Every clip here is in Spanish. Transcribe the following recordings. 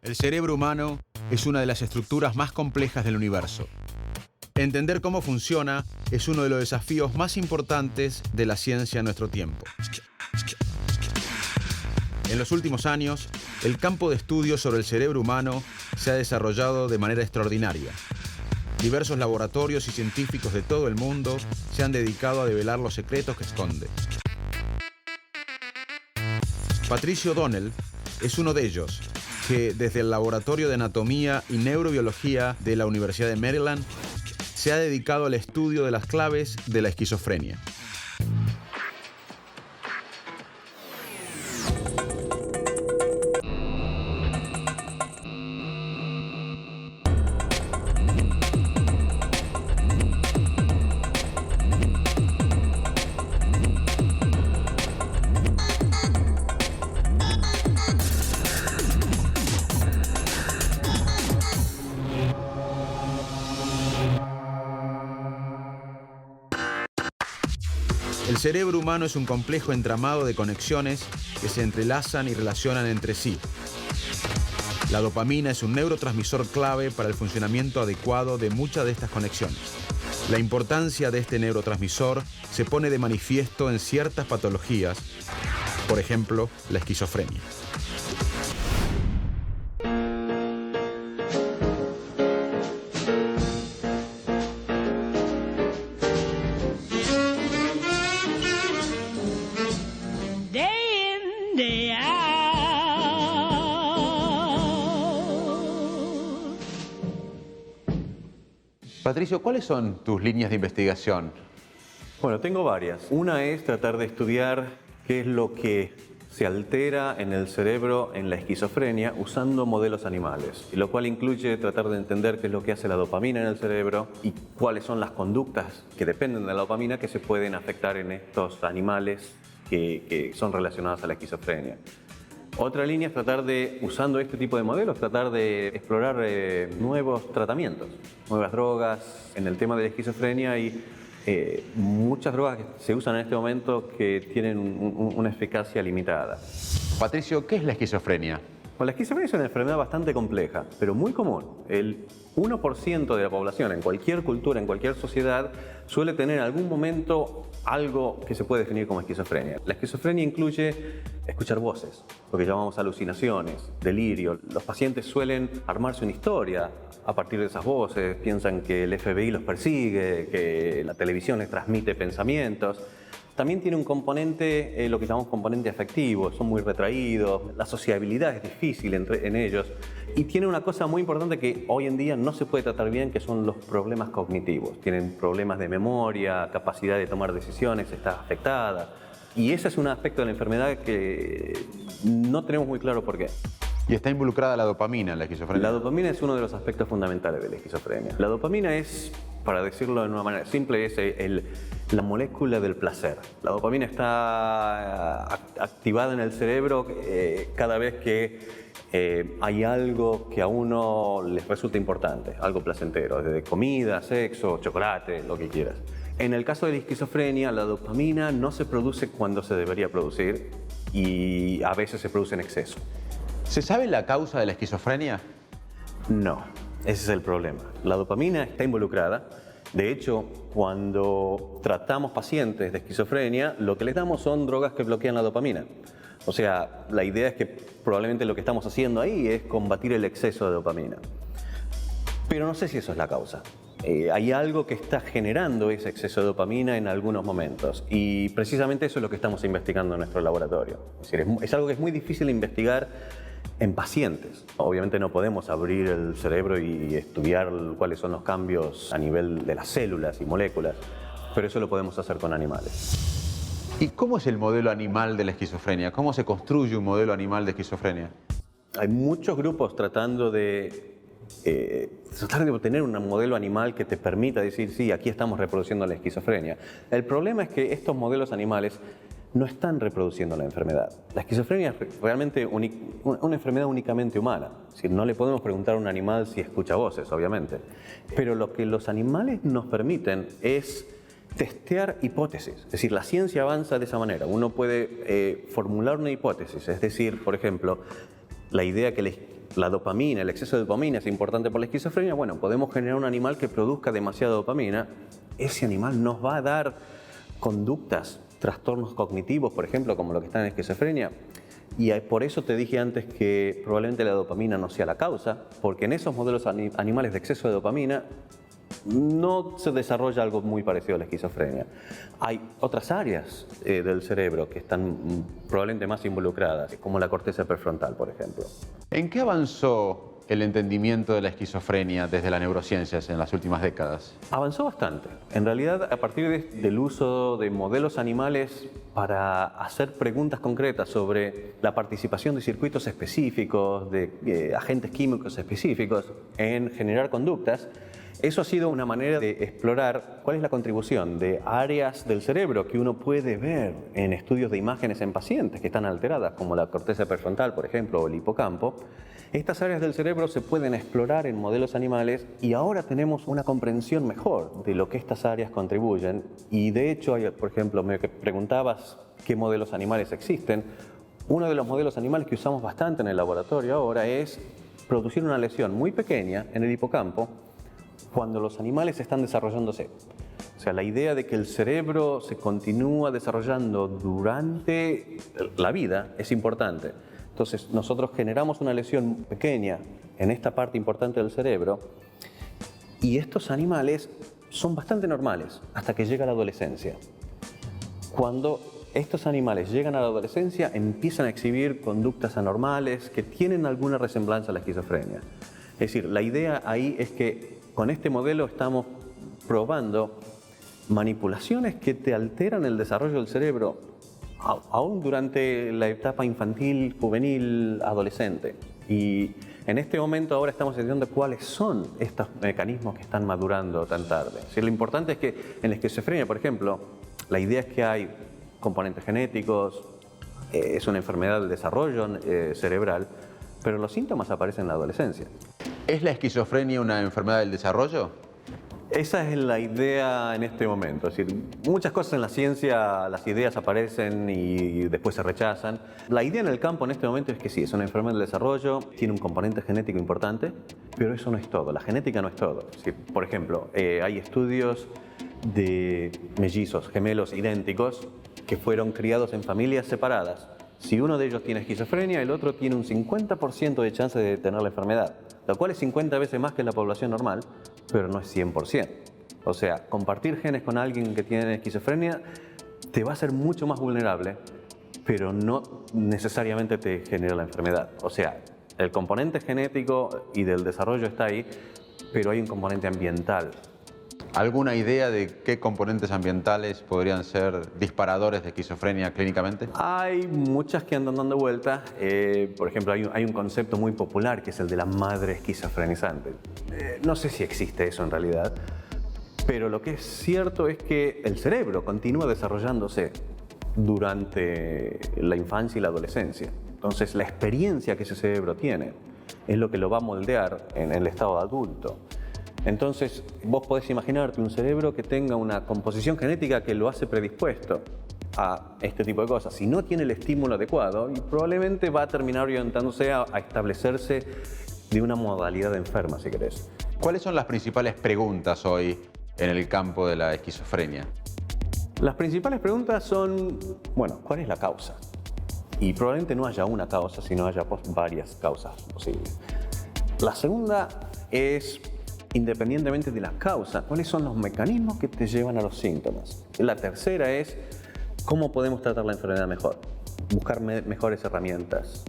El cerebro humano es una de las estructuras más complejas del universo. Entender cómo funciona es uno de los desafíos más importantes de la ciencia en nuestro tiempo. En los últimos años, el campo de estudio sobre el cerebro humano se ha desarrollado de manera extraordinaria. Diversos laboratorios y científicos de todo el mundo se han dedicado a develar los secretos que esconde. Patricio O'Donnell es uno de ellos, que desde el Laboratorio de Anatomía y Neurobiología de la Universidad de Maryland se ha dedicado al estudio de las claves de la esquizofrenia. El cerebro humano es un complejo entramado de conexiones que se entrelazan y relacionan entre sí. La dopamina es un neurotransmisor clave para el funcionamiento adecuado de muchas de estas conexiones. La importancia de este neurotransmisor se pone de manifiesto en ciertas patologías, por ejemplo, la esquizofrenia. Patricio, ¿cuáles son tus líneas de investigación? Bueno, tengo varias. Una es tratar de estudiar qué es lo que se altera en el cerebro en la esquizofrenia usando modelos animales, y lo cual incluye tratar de entender qué es lo que hace la dopamina en el cerebro y cuáles son las conductas que dependen de la dopamina que se pueden afectar en estos animales que son relacionados a la esquizofrenia. Otra línea es tratar de, usando este tipo de modelos, tratar de explorar nuevos tratamientos, nuevas drogas. En el tema de la esquizofrenia hay muchas drogas que se usan en este momento que tienen una eficacia limitada. Patricio, ¿qué es la esquizofrenia? Bueno, la esquizofrenia es una enfermedad bastante compleja, pero muy común. El 1% de la población en cualquier cultura, en cualquier sociedad, suele tener en algún momento algo que se puede definir como esquizofrenia. La esquizofrenia incluye escuchar voces, lo que llamamos alucinaciones, delirio. Los pacientes suelen armarse una historia a partir de esas voces, piensan que el FBI los persigue, que la televisión les transmite pensamientos. También tiene un componente, lo que llamamos componente afectivo, son muy retraídos, la sociabilidad es difícil en ellos, y tiene una cosa muy importante que hoy en día no se puede tratar bien, que son los problemas cognitivos. Tienen problemas de memoria, capacidad de tomar decisiones está afectada, y ese es un aspecto de la enfermedad que no tenemos muy claro por qué. ¿Y está involucrada la dopamina en la esquizofrenia? La dopamina es uno de los aspectos fundamentales de la esquizofrenia. La dopamina es, para decirlo de una manera simple, es la molécula del placer. La dopamina está activada en el cerebro cada vez que hay algo que a uno les resulta importante, algo placentero, desde comida, sexo, chocolate, lo que quieras. En el caso de la esquizofrenia, la dopamina no se produce cuando se debería producir y a veces se produce en exceso. ¿Se sabe la causa de la esquizofrenia? No, ese es el problema. La dopamina está involucrada. De hecho, cuando tratamos pacientes de esquizofrenia, lo que les damos son drogas que bloquean la dopamina. O sea, la idea es que probablemente lo que estamos haciendo ahí es combatir el exceso de dopamina. Pero no sé si eso es la causa. Hay algo que está generando ese exceso de dopamina en algunos momentos, y precisamente eso es lo que estamos investigando en nuestro laboratorio. Es decir, es algo que es muy difícil de investigar en pacientes. Obviamente no podemos abrir el cerebro y estudiar cuáles son los cambios a nivel de las células y moléculas, pero eso lo podemos hacer con animales. ¿Y cómo es el modelo animal de la esquizofrenia? ¿Cómo se construye un modelo animal de esquizofrenia? Hay muchos grupos tratando de obtener un modelo animal que te permita decir, sí, aquí estamos reproduciendo la esquizofrenia. El problema es que estos modelos animales no están reproduciendo la enfermedad. La esquizofrenia es realmente una enfermedad únicamente humana. Es decir, no le podemos preguntar a un animal si escucha voces, obviamente. Pero lo que los animales nos permiten es testear hipótesis. Es decir, la ciencia avanza de esa manera. Uno puede formular una hipótesis, es decir, por ejemplo, la idea que la dopamina, el exceso de dopamina es importante por la esquizofrenia, bueno, podemos generar un animal que produzca demasiada dopamina. Ese animal nos va a dar conductas, trastornos cognitivos, por ejemplo, como lo que está en esquizofrenia. Y por eso te dije antes que probablemente la dopamina no sea la causa, porque en esos modelos animales de exceso de dopamina no se desarrolla algo muy parecido a la esquizofrenia. Hay otras áreas del cerebro que están probablemente más involucradas, como la corteza prefrontal, por ejemplo. ¿En qué avanzó el entendimiento de la esquizofrenia desde las neurociencias en las últimas décadas? Avanzó bastante. En realidad, a partir del uso de modelos animales para hacer preguntas concretas sobre la participación de circuitos específicos, de agentes químicos específicos en generar conductas, eso ha sido una manera de explorar cuál es la contribución de áreas del cerebro que uno puede ver en estudios de imágenes en pacientes que están alteradas, como la corteza prefrontal, por ejemplo, o el hipocampo. Estas áreas del cerebro se pueden explorar en modelos animales y ahora tenemos una comprensión mejor de lo que estas áreas contribuyen. Y de hecho, por ejemplo, me preguntabas qué modelos animales existen. Uno de los modelos animales que usamos bastante en el laboratorio ahora es producir una lesión muy pequeña en el hipocampo cuando los animales están desarrollándose. O sea, la idea de que el cerebro se continúa desarrollando durante la vida es importante. Entonces, nosotros generamos una lesión pequeña en esta parte importante del cerebro y estos animales son bastante normales hasta que llega la adolescencia. Cuando estos animales llegan a la adolescencia, empiezan a exhibir conductas anormales que tienen alguna resemblanza a la esquizofrenia. Es decir, la idea ahí es que con este modelo estamos probando manipulaciones que te alteran el desarrollo del cerebro aún durante la etapa infantil, juvenil, adolescente. Y en este momento ahora estamos entendiendo cuáles son estos mecanismos que están madurando tan tarde. Es decir, lo importante es que en la esquizofrenia, por ejemplo, la idea es que hay componentes genéticos, es una enfermedad del desarrollo cerebral, pero los síntomas aparecen en la adolescencia. ¿Es la esquizofrenia una enfermedad del desarrollo? Esa es la idea en este momento. Es decir, muchas cosas en la ciencia, las ideas aparecen y después se rechazan. La idea en el campo en este momento es que sí, es una enfermedad del desarrollo, tiene un componente genético importante, pero eso no es todo, la genética no es todo. Es decir, por ejemplo, hay estudios de mellizos, gemelos idénticos, que fueron criados en familias separadas. Si uno de ellos tiene esquizofrenia, el otro tiene un 50% de chance de tener la enfermedad, lo cual es 50 veces más que en la población normal, pero no es 100%. O sea, compartir genes con alguien que tiene esquizofrenia te va a hacer mucho más vulnerable, pero no necesariamente te genera la enfermedad. O sea, el componente genético y del desarrollo está ahí, pero hay un componente ambiental. ¿Alguna idea de qué componentes ambientales podrían ser disparadores de esquizofrenia clínicamente? Hay muchas que andan dando vueltas. Por ejemplo, hay un concepto muy popular que es el de la madre esquizofrenizante. No sé si existe eso en realidad, pero lo que es cierto es que el cerebro continúa desarrollándose durante la infancia y la adolescencia. Entonces, la experiencia que ese cerebro tiene es lo que lo va a moldear en el estado adulto. Entonces, vos podés imaginarte un cerebro que tenga una composición genética que lo hace predispuesto a este tipo de cosas. Si no tiene el estímulo adecuado, y probablemente va a terminar orientándose a establecerse de una modalidad enferma, si querés. ¿Cuáles son las principales preguntas hoy en el campo de la esquizofrenia? Las principales preguntas son, bueno, ¿cuál es la causa? Y probablemente no haya una causa, sino haya varias causas posibles. La segunda es, independientemente de la causa, ¿cuáles son los mecanismos que te llevan a los síntomas? La tercera es, ¿cómo podemos tratar la enfermedad mejor? Buscar mejores herramientas.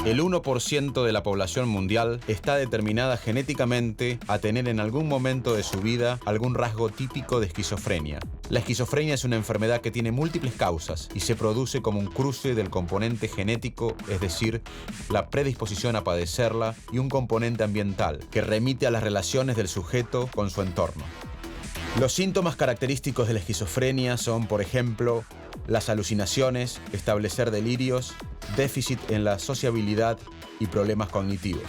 El 1% de la población mundial está determinada genéticamente a tener en algún momento de su vida algún rasgo típico de esquizofrenia. La esquizofrenia es una enfermedad que tiene múltiples causas y se produce como un cruce del componente genético, es decir, la predisposición a padecerla, y un componente ambiental, que remite a las relaciones del sujeto con su entorno. Los síntomas característicos de la esquizofrenia son, por ejemplo, las alucinaciones, establecer delirios, déficit en la sociabilidad y problemas cognitivos.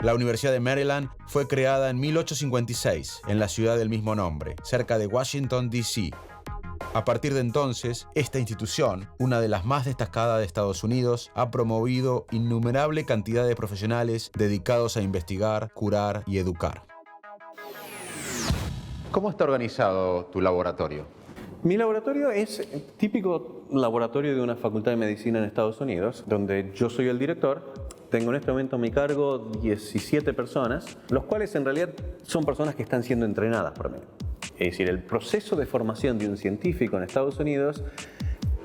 La Universidad de Maryland fue creada en 1856 en la ciudad del mismo nombre, cerca de Washington, D.C. A partir de entonces, esta institución, una de las más destacadas de Estados Unidos, ha promovido innumerable cantidad de profesionales dedicados a investigar, curar y educar. ¿Cómo está organizado tu laboratorio? Mi laboratorio es típico laboratorio de una facultad de medicina en Estados Unidos, donde yo soy el director. Tengo en este momento a mi cargo 17 personas, los cuales en realidad son personas que están siendo entrenadas por mí. Es decir, el proceso de formación de un científico en Estados Unidos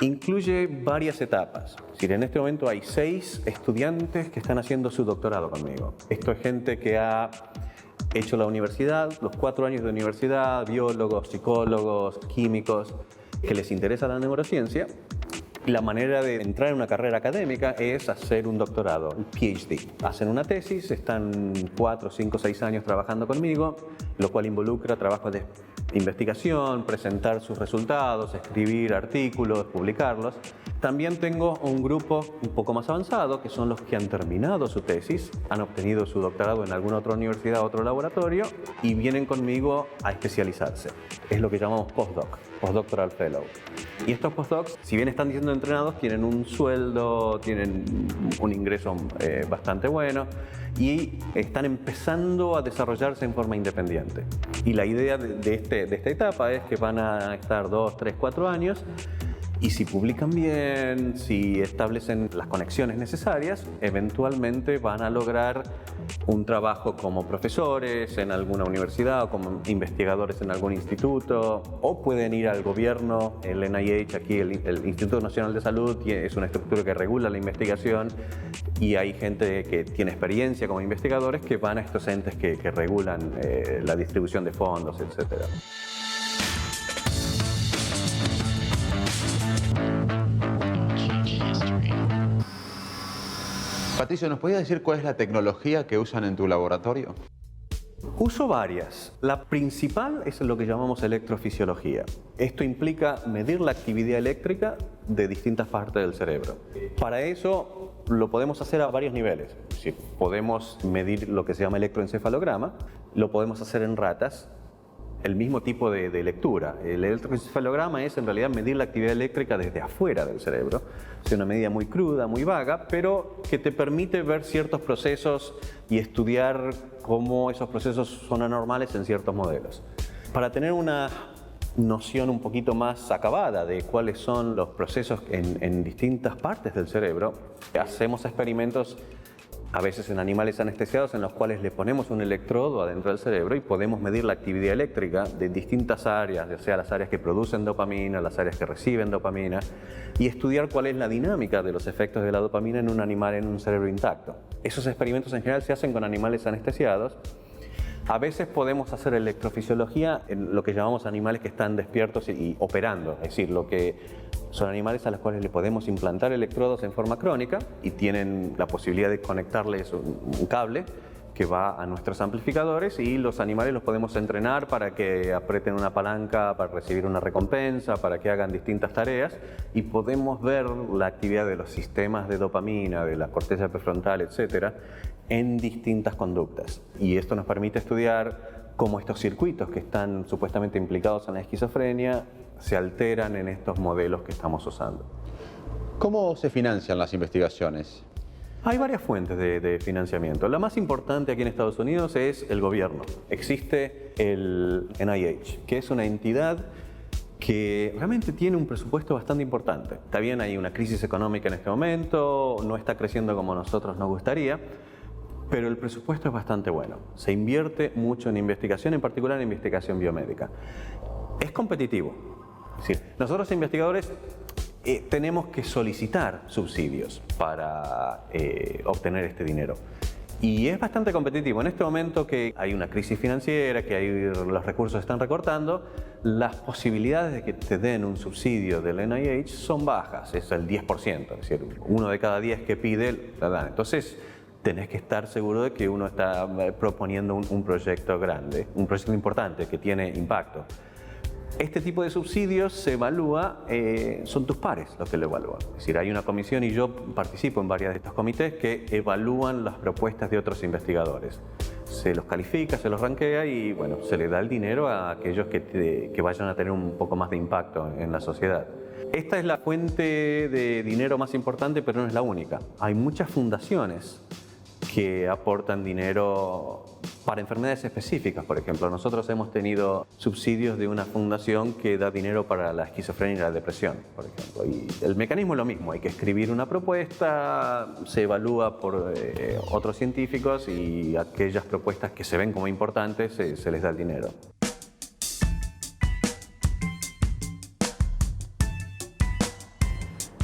incluye varias etapas. Es decir, en este momento hay 6 estudiantes que están haciendo su doctorado conmigo. Esto es gente que ha hecho la universidad, los 4 años de universidad, biólogos, psicólogos, químicos, que les interesa la neurociencia. Y la manera de entrar en una carrera académica es hacer un doctorado, un PhD. Hacen una tesis, están 4, 5, 6 años trabajando conmigo, lo cual involucra trabajo de investigación, presentar sus resultados, escribir artículos, publicarlos. También tengo un grupo un poco más avanzado, que son los que han terminado su tesis, han obtenido su doctorado en alguna otra universidad, otro laboratorio, y vienen conmigo a especializarse. Es lo que llamamos postdoc, postdoctoral fellow. Y estos postdocs, si bien están siendo entrenados, tienen un sueldo, tienen un ingreso bastante bueno y están empezando a desarrollarse en forma independiente. Y la idea de esta etapa es que van a estar 2, 3, 4 años. Y si publican bien, si establecen las conexiones necesarias, eventualmente van a lograr un trabajo como profesores en alguna universidad o como investigadores en algún instituto, o pueden ir al gobierno. El NIH, aquí el Instituto Nacional de Salud, es una estructura que regula la investigación y hay gente que tiene experiencia como investigadores que van a estos entes que regulan la distribución de fondos, etc. Patricio, ¿nos podías decir cuál es la tecnología que usan en tu laboratorio? Uso varias. La principal es lo que llamamos electrofisiología. Esto implica medir la actividad eléctrica de distintas partes del cerebro. Para eso lo podemos hacer a varios niveles. Es decir, podemos medir lo que se llama electroencefalograma, lo podemos hacer en ratas, el mismo tipo de lectura. El electroencefalograma es en realidad medir la actividad eléctrica desde afuera del cerebro. Es una medida muy cruda, muy vaga, pero que te permite ver ciertos procesos y estudiar cómo esos procesos son anormales en ciertos modelos. Para tener una noción un poquito más acabada de cuáles son los procesos en distintas partes del cerebro, hacemos experimentos a veces en animales anestesiados en los cuales le ponemos un electrodo adentro del cerebro y podemos medir la actividad eléctrica de distintas áreas, o sea, las áreas que producen dopamina, las áreas que reciben dopamina, y estudiar cuál es la dinámica de los efectos de la dopamina en un animal en un cerebro intacto. Esos experimentos en general se hacen con animales anestesiados. A veces podemos hacer electrofisiología en lo que llamamos animales que están despiertos y operando, es decir, lo que son animales a los cuales le podemos implantar electrodos en forma crónica y tienen la posibilidad de conectarles un cable que va a nuestros amplificadores, y los animales los podemos entrenar para que aprieten una palanca para recibir una recompensa, para que hagan distintas tareas, y podemos ver la actividad de los sistemas de dopamina, de la corteza prefrontal, etcétera, en distintas conductas. Y esto nos permite estudiar cómo estos circuitos que están supuestamente implicados en la esquizofrenia se alteran en estos modelos que estamos usando. ¿Cómo se financian las investigaciones? Hay varias fuentes de financiamiento. La más importante aquí en Estados Unidos es el gobierno. Existe el NIH, que es una entidad que realmente tiene un presupuesto bastante importante. Está bien, hay una crisis económica en este momento, no está creciendo como nosotros nos gustaría, pero el presupuesto es bastante bueno. Se invierte mucho en investigación, en particular en investigación biomédica. Es competitivo. Es decir, nosotros investigadores tenemos que solicitar subsidios para obtener este dinero. Y es bastante competitivo. En este momento que hay una crisis financiera, que los recursos se están recortando, las posibilidades de que te den un subsidio del NIH son bajas, es el 10%, es decir, 1 de cada 10 que pide, la dan. Entonces, tenés que estar seguro de que uno está proponiendo un proyecto grande, un proyecto importante que tiene impacto. Este tipo de subsidios se evalúa, son tus pares los que lo evalúan. Es decir, hay una comisión y yo participo en varios de estos comités que evalúan las propuestas de otros investigadores. Se los califica, se los rankea y bueno, se le da el dinero a aquellos que vayan a tener un poco más de impacto en la sociedad. Esta es la fuente de dinero más importante, pero no es la única. Hay muchas fundaciones que aportan dinero para enfermedades específicas. Por ejemplo, nosotros hemos tenido subsidios de una fundación que da dinero para la esquizofrenia y la depresión, por ejemplo. Y el mecanismo es lo mismo, hay que escribir una propuesta, se evalúa por otros científicos y aquellas propuestas que se ven como importantes se les da el dinero.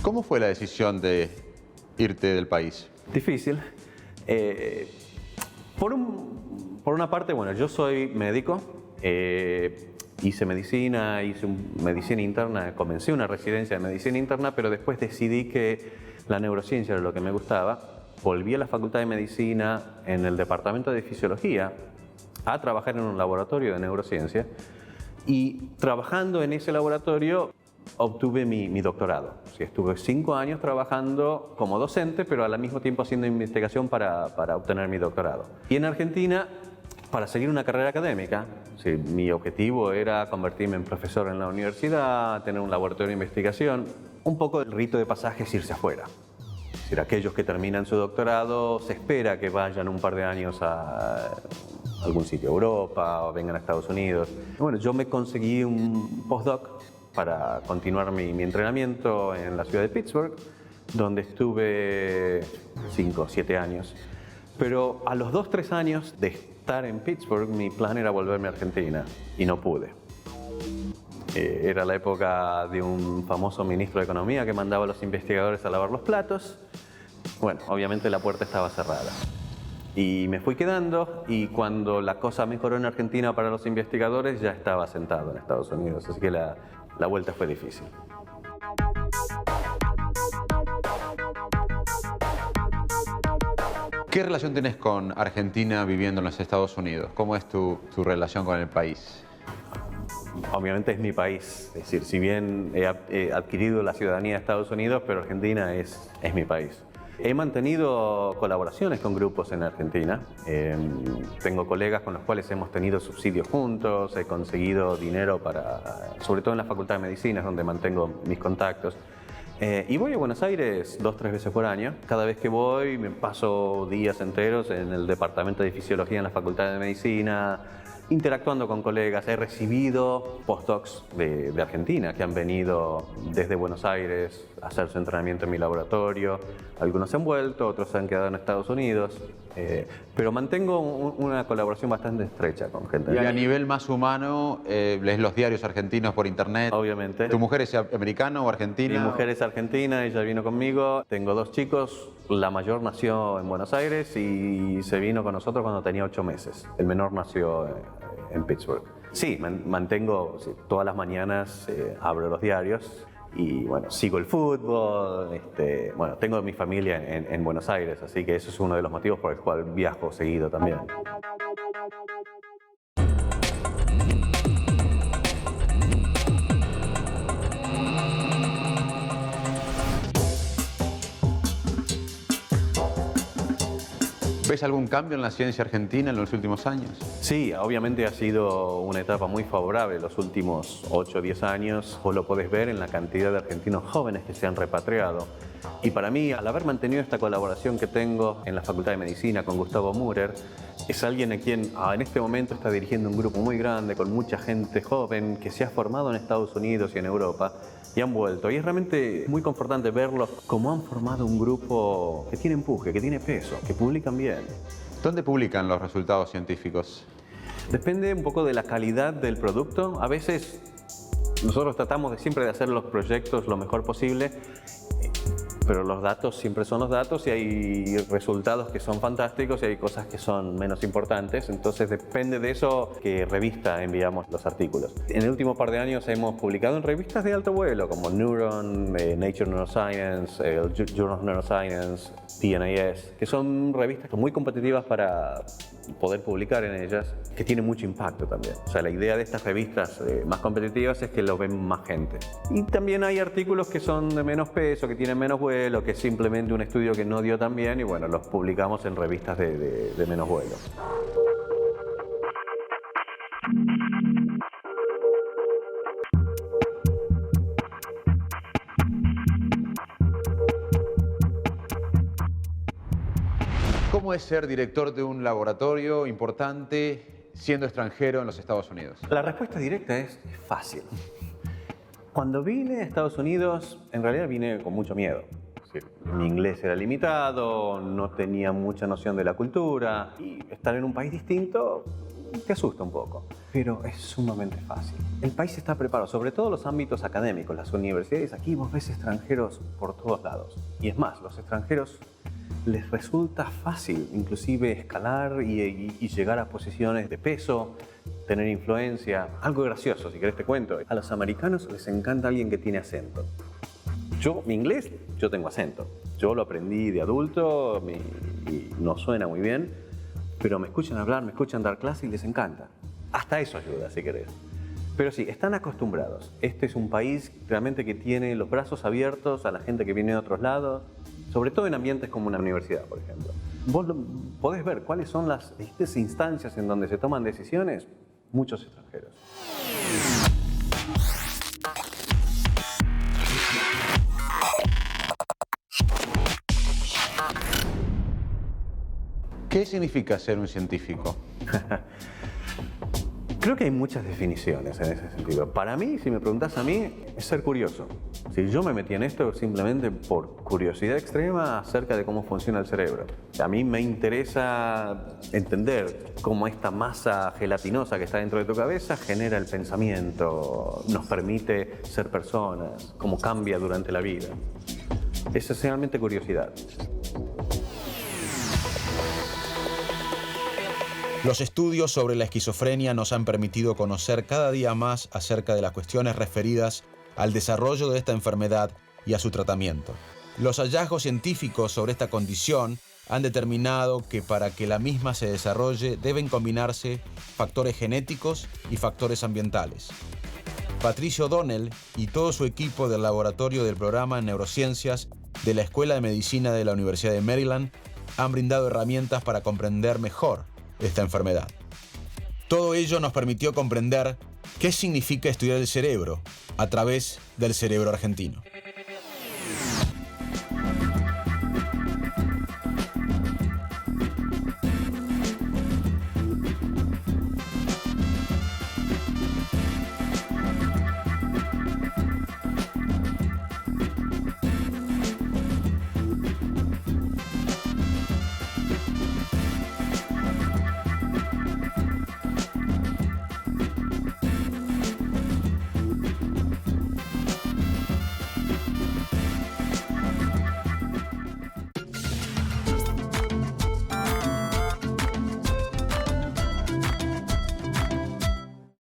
¿Cómo fue la decisión de irte del país? Difícil. Por una parte, bueno, yo soy médico, hice medicina interna, comencé una residencia de medicina interna, pero después decidí que la neurociencia era lo que me gustaba. Volví a la Facultad de Medicina en el departamento de Fisiología a trabajar en un laboratorio de neurociencia y trabajando en ese laboratorio obtuve mi doctorado. Sí, estuve 5 años trabajando como docente, pero al mismo tiempo haciendo investigación para obtener mi doctorado. Y en Argentina, para seguir una carrera académica, sí, mi objetivo era convertirme en profesor en la universidad, tener un laboratorio de investigación. Un poco el rito de pasaje es irse afuera. Es decir, aquellos que terminan su doctorado, se espera que vayan un par de años a algún sitio, Europa, o vengan a Estados Unidos. Bueno, yo me conseguí un postdoc para continuar mi entrenamiento en la ciudad de Pittsburgh, donde estuve 5 o 7 años. Pero a los 2 o 3 años de estar en Pittsburgh, mi plan era volverme a Argentina y no pude. Era la época de un famoso ministro de Economía que mandaba a los investigadores a lavar los platos. Bueno, obviamente la puerta estaba cerrada. Y me fui quedando y cuando la cosa mejoró en Argentina para los investigadores ya estaba sentado en Estados Unidos, así que la vuelta fue difícil. ¿Qué relación tienes con Argentina viviendo en los Estados Unidos? ¿Cómo es tu relación con el país? Obviamente es mi país, es decir, si bien he adquirido la ciudadanía de Estados Unidos, pero Argentina es mi país. He mantenido colaboraciones con grupos en Argentina. Tengo colegas con los cuales hemos tenido subsidios juntos, he conseguido dinero sobre todo en la Facultad de Medicina, es donde mantengo mis contactos. Y voy a Buenos Aires 2 o 3 veces por año. Cada vez que voy me paso días enteros en el departamento de Fisiología en la Facultad de Medicina, interactuando con colegas. He recibido postdocs de Argentina que han venido desde Buenos Aires a hacer su entrenamiento en mi laboratorio. Algunos se han vuelto, otros se han quedado en Estados Unidos. Pero mantengo una colaboración bastante estrecha con gente. Y a nivel más humano, lees los diarios argentinos por internet. Obviamente. ¿Tu mujer es americana o argentina? Mi mujer es argentina, ella vino conmigo. Tengo 2 chicos. La mayor nació en Buenos Aires y se vino con nosotros cuando tenía 8 meses. El menor nació en Pittsburgh. Sí, mantengo, sí, todas las mañanas abro los diarios y bueno, sigo el fútbol. Bueno, tengo mi familia en Buenos Aires, así que eso es uno de los motivos por el cual viajo seguido también. ¿Ves algún cambio en la ciencia argentina en los últimos años? Sí, obviamente ha sido una etapa muy favorable los últimos 8 o 10 años. Vos lo podés ver en la cantidad de argentinos jóvenes que se han repatriado. Y para mí, al haber mantenido esta colaboración que tengo en la Facultad de Medicina con Gustavo Müller, es alguien a quien en este momento está dirigiendo un grupo muy grande con mucha gente joven que se ha formado en Estados Unidos y en Europa y han vuelto. Y es realmente muy confortante verlos como han formado un grupo que tiene empuje, que tiene peso, que publican bien. ¿Dónde publican los resultados científicos? Depende un poco de la calidad del producto. A veces nosotros tratamos siempre de hacer los proyectos lo mejor posible. Pero los datos siempre son los datos y hay resultados que son fantásticos y hay cosas que son menos importantes. Entonces depende de eso qué revista enviamos los artículos. En el último par de años hemos publicado en revistas de alto vuelo como Neuron, Nature Neuroscience, Journal of Neuroscience, PNAS, que son revistas muy competitivas para poder publicar en ellas, que tienen mucho impacto también. O sea, la idea de estas revistas más competitivas es que lo ven más gente. Y también hay artículos que son de menos peso, que tienen menos vuelo, que es simplemente un estudio que no dio tan bien y bueno, los publicamos en revistas de menos vuelo. ¿Cómo es ser director de un laboratorio importante siendo extranjero en los Estados Unidos? La respuesta directa es fácil. Cuando vine a Estados Unidos, en realidad vine con mucho miedo. Mi inglés era limitado, no tenía mucha noción de la cultura y estar en un país distinto te asusta un poco. Pero es sumamente fácil. El país está preparado, sobre todo los ámbitos académicos, las universidades. Aquí vos ves extranjeros por todos lados. Y es más, los extranjeros les resulta fácil inclusive escalar y llegar a posiciones de peso, tener influencia. Algo gracioso, si querés te cuento. A los americanos les encanta alguien que tiene acento. Mi inglés, yo tengo acento. Yo lo aprendí de adulto y no suena muy bien, pero me escuchan hablar, me escuchan dar clase y les encanta. Hasta eso ayuda, si querés. Pero sí, están acostumbrados. Este es un país realmente que tiene los brazos abiertos a la gente que viene de otros lados, sobre todo en ambientes como una universidad, por ejemplo. Vos podés ver cuáles son las distintas instancias en donde se toman decisiones, muchos extranjeros. ¿Qué significa ser un científico? Creo que hay muchas definiciones en ese sentido. Para mí, si me preguntás a mí, es ser curioso. Si yo me metí en esto simplemente por curiosidad extrema acerca de cómo funciona el cerebro. A mí me interesa entender cómo esta masa gelatinosa que está dentro de tu cabeza genera el pensamiento, nos permite ser personas, cómo cambia durante la vida. Es esencialmente curiosidad. Los estudios sobre la esquizofrenia nos han permitido conocer cada día más acerca de las cuestiones referidas al desarrollo de esta enfermedad y a su tratamiento. Los hallazgos científicos sobre esta condición han determinado que para que la misma se desarrolle deben combinarse factores genéticos y factores ambientales. Patricio O'Donnell y todo su equipo del laboratorio del programa en neurociencias de la Escuela de Medicina de la Universidad de Maryland han brindado herramientas para comprender mejor esta enfermedad. Todo ello nos permitió comprender qué significa estudiar el cerebro a través del cerebro argentino.